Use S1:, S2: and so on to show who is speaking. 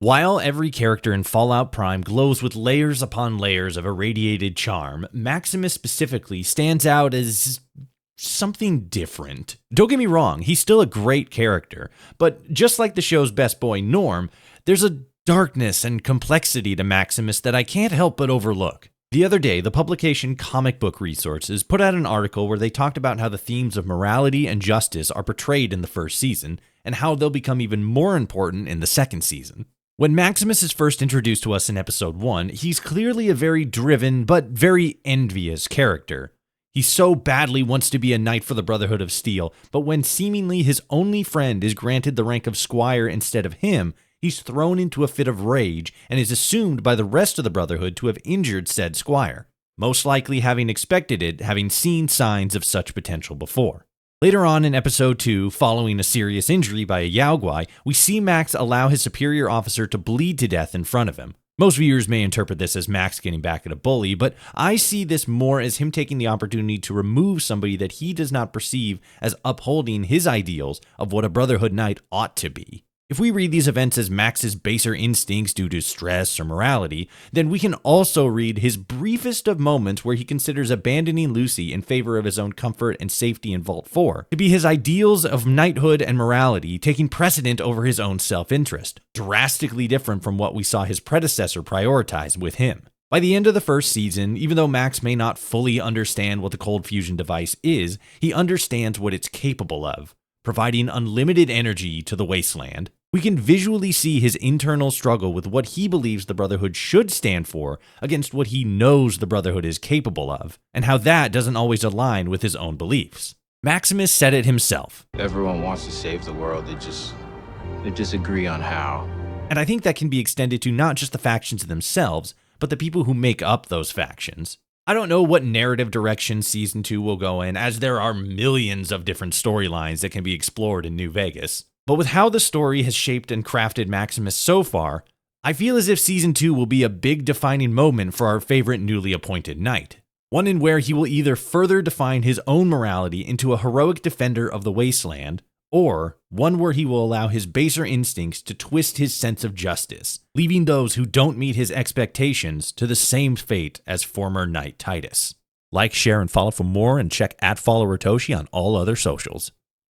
S1: While every character in Fallout Prime glows with layers upon layers of irradiated charm, Maximus specifically stands out as something different. Don't get me wrong, he's still a great character, but just like the show's best boy Norm, there's a darkness and complexity to Maximus that I can't help but overlook. The other day, the publication Comic Book Resources put out an article where they talked about how the themes of morality and justice are portrayed in the first season, and how they'll become even more important in the second season. When Maximus is first introduced to us in episode 1, he's clearly a very driven but very envious character. He so badly wants to be a knight for the Brotherhood of Steel, but when seemingly his only friend is granted the rank of squire instead of him, he's thrown into a fit of rage and is assumed by the rest of the Brotherhood to have injured said squire, most likely having expected it, having seen signs of such potential before. Later on in episode 2, following a serious injury by a Yaoguai, we see Max allow his superior officer to bleed to death in front of him. Most viewers may interpret this as Max getting back at a bully, but I see this more as him taking the opportunity to remove somebody that he does not perceive as upholding his ideals of what a Brotherhood Knight ought to be. If we read these events as Max's baser instincts due to stress or morality, then we can also read his briefest of moments where he considers abandoning Lucy in favor of his own comfort and safety in Vault 4 to be his ideals of knighthood and morality taking precedent over his own self-interest, drastically different from what we saw his predecessor prioritize with him. By the end of the first season, even though Max may not fully understand what the cold fusion device is, he understands what it's capable of, providing unlimited energy to the wasteland. We can visually see his internal struggle with what he believes the Brotherhood should stand for against what he knows the Brotherhood is capable of, and how that doesn't always align with his own beliefs. Maximus said it himself.
S2: Everyone wants to save the world, they disagree on how.
S1: And I think that can be extended to not just the factions themselves, but the people who make up those factions. I don't know what narrative direction Season 2 will go in, as there are millions of different storylines that can be explored in New Vegas. But with how the story has shaped and crafted Maximus so far, I feel as if Season 2 will be a big defining moment for our favorite newly appointed knight. One in where he will either further define his own morality into a heroic defender of the wasteland, or one where he will allow his baser instincts to twist his sense of justice, leaving those who don't meet his expectations to the same fate as former Knight Titus. Like, share, and follow for more, and check @followertoshi on all other socials.